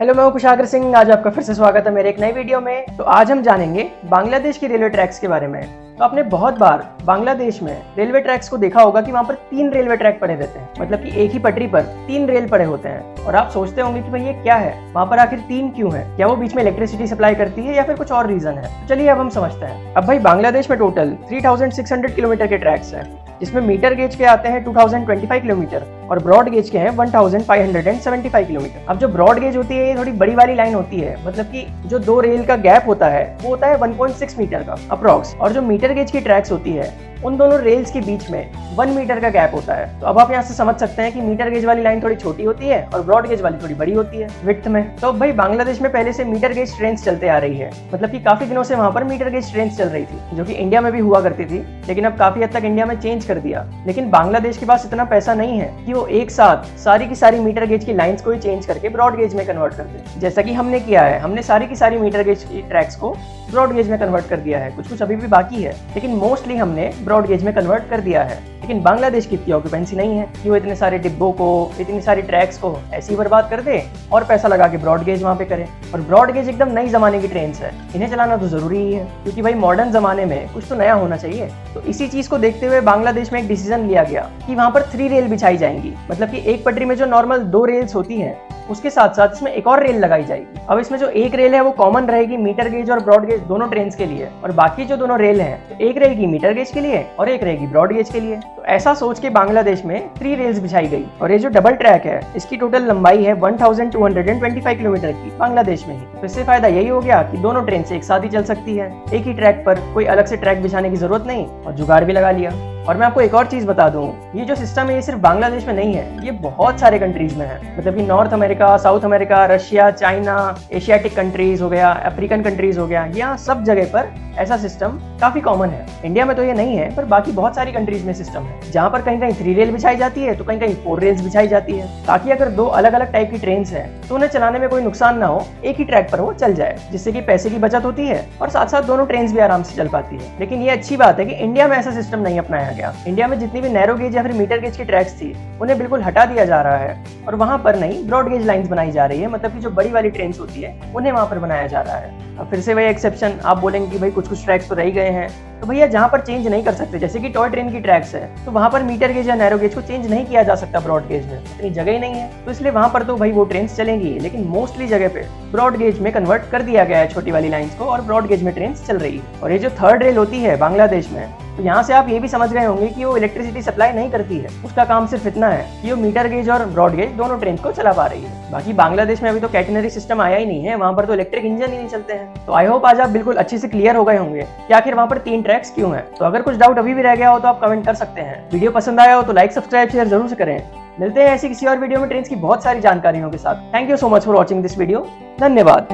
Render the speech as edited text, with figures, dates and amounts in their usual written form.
Hello, मैं हूं कुशागर सिंह। आज आपका फिर से स्वागत है मेरे एक नई वीडियो में। तो आज हम जानेंगे बांग्लादेश की रेलवे ट्रैक्स के बारे में। तो आपने बहुत बार बांग्लादेश में रेलवे ट्रैक्स को देखा होगा कि वहां पर 3 रेलवे ट्रैक पड़े रहते हैं, मतलब कि एक ही पटरी पर 3 रेल पड़े होते हैं। और आप सोचते होंगे कि भाई ये क्या है, वहां पर आखिर 3 क्यों है? क्या वो बीच में इलेक्ट्रिसिटी सप्लाई करती है या फिर कुछ और रीजन है? तो चलिए अब हम समझते हैं। अब भाई बांग्लादेश में टोटल 3600 किलोमीटर के ट्रैक्स हैं, जिसमें मीटर गेज के आते हैं 2025 किलोमीटर और ब्रॉड गेज के हैं 1575 किलोमीटर। अब जो ब्रॉड गेज होती है ये थोड़ी बड़ी वाली लाइन होती है, मतलब कि जो 2 रेल का गैप होता है वो होता है 1.6 मीटर का अप्रॉक्स। और जो मीटर गेज की ट्रैक्स होती है उन दोनों रेल्स के बीच में 1 मीटर का गैप होता है। तो अब आप यहाँ से समझ सकते हैं कि मीटर गेज वाली लाइन थोड़ी छोटी होती है और ब्रॉड गेज वाली थोड़ी बड़ी होती है विड्थ में। तो भाई बांग्लादेश में पहले से मीटर गेज ट्रेन्स चलते आ रही है, मतलब कि काफी दिनों से वहां पर मीटर गेज ट्रेन्स चल रही थी, जो कि इंडिया में भी हुआ करती थी, लेकिन अब काफी हद तक इंडिया में चेंज कर दिया। लेकिन बांग्लादेश के पास इतना पैसा नहीं है कि वो एक साथ सारी की सारी मीटर गेज की लाइंस को ही चेंज करके ब्रॉड गेज में कन्वर्ट कर दे, जैसा कि हमने किया है। हमने सारी की सारी मीटर गेज की ट्रैक्स को ब्रॉड गेज में कन्वर्ट कर दिया है। कुछ कुछ अभी भी बाकी है, लेकिन मोस्टली हमने ब्रॉड गेज में कन्वर्ट कर दिया है। लेकिन बांग्लादेश की इतनी ऑक्यूपेंसी नहीं है कि वो इतने सारे डिब्बों को, इतनी सारी ट्रैक्स को ऐसे ही बर्बाद कर दे और पैसा लगा के ब्रॉड गेज वहां पे करे। और ब्रॉड गेज एकदम नई जमाने की ट्रेन है, इन्हें चलाना तो जरूरी ही है, क्योंकि भाई मॉडर्न जमाने में कुछ तो नया होना चाहिए। तो इसी चीज को देखते हुए बांग्लादेश में एक डिसीजन लिया गया कि वहां पर 3 रेल बिछाई जाएंगी, मतलब कि एक पटरी में जो नॉर्मल 2 रेल्स होती हैं उसके साथ साथ इसमें एक और रेल लगाई जाएगी। अब इसमें जो एक रेल है वो कॉमन रहेगी मीटर गेज और ब्रॉड गेज दोनों ट्रेन के लिए, और बाकी जो दोनों रेल हैं तो एक रहेगी मीटर गेज के लिए और एक रहेगी ब्रॉड गेज के लिए। तो ऐसा सोच के बांग्लादेश में 3 रेल्स बिछाई गई। और ये जो डबल ट्रैक है इसकी टोटल लंबाई है 1225 किलोमीटर की बांग्लादेश में ही। तो इससे फायदा यही हो गया कि दोनों ट्रेन से एक साथ ही चल सकती है, एक ही ट्रैक पर, कोई अलग से ट्रैक बिछाने की जरूरत नहीं, और जुगाड़ भी लगा लिया। और मैं आपको एक और चीज बता दूं, ये जो सिस्टम है ये सिर्फ बांग्लादेश में नहीं है, ये बहुत सारे कंट्रीज में है, मतलब कि north America, south America, Russia, China, Asiatic countries हो गया, अफ्रीकन कंट्रीज हो गया, यहाँ सब जगह पर ऐसा सिस्टम काफी कॉमन है। इंडिया में तो ये नहीं है, पर बाकी बहुत सारी कंट्रीज में सिस्टम है, जहाँ पर कहीं कहीं 3 रेल बिछाई जाती है तो कहीं कहीं 4 रेल्स बिछाई जाती है, ताकि अगर 2 अलग अलग टाइप की ट्रेन है तो उन्हें चलाने में कोई नुकसान ना हो, एक ही ट्रैक पर वो चल जाए, जिससे कि पैसे की बचत होती है और साथ साथ दोनों ट्रेन भी आराम से चल पाती है। लेकिन ये अच्छी बात है कि इंडिया में ऐसा सिस्टम नहीं अपनाया गया। इंडिया में जितनी भी नैरो गेज या फिर मीटर गेज की ट्रैक्स थी उन्हें बिल्कुल हटा दिया जा रहा है और वहां पर नई ब्रॉड गेज लाइंस बनाई जा रही है, मतलब कि जो बड़ी वाली ट्रेन होती है उन्हें वहां पर बनाया जा रहा है। अब फिर से वही एक्सेप्शन, आप बोलेंगे कि भाई कुछ कुछ ट्रैक्स तो रह गए हैं, तो भैया जहां पर चेंज नहीं कर सकते, जैसे कि टॉय ट्रेन की ट्रैक्स है, तो वहां पर मीटर गेज या नैरो गेज को चेंज नहीं किया जा सकता ब्रॉड गेज में, इतनी जगह ही नहीं है, तो इसलिए वहां पर तो भाई वो ट्रेन चलेंगी। लेकिन मोस्टली जगह पे ब्रॉड गेज में कन्वर्ट कर दिया गया है छोटी वाली लाइंस को, और ब्रॉड गेज में ट्रेन चल रही है। और ये जो 3rd रेल होती है बांग्लादेश में, तो यहाँ से आप ये भी समझ गए होंगे कि वो इलेक्ट्रिसिटी सप्लाई नहीं करती है, उसका काम सिर्फ इतना है कि वो मीटर गेज और ब्रॉड गेज दोनों ट्रेन को चला पा रही है। बाकी बांग्लादेश में अभी तो कैटेनरी सिस्टम आया ही नहीं है, वहां पर तो इलेक्ट्रिक इंजन ही नहीं चलते हैं। तो आई होप आज आप बिल्कुल अच्छे से क्लियर हो गए होंगे कि आखिर वहां पर 3 ट्रैक्स क्यों हैं। तो अगर कुछ डाउट अभी भी रह गया हो तो आप कमेंट कर सकते हैं। वीडियो पसंद आया हो तो लाइक, सब्सक्राइब, शेयर जरूर से करें। मिलते हैं ऐसी किसी और वीडियो में ट्रेन की बहुत सारी जानकारियों के साथ। Thank you so much for watching this video. धन्यवाद।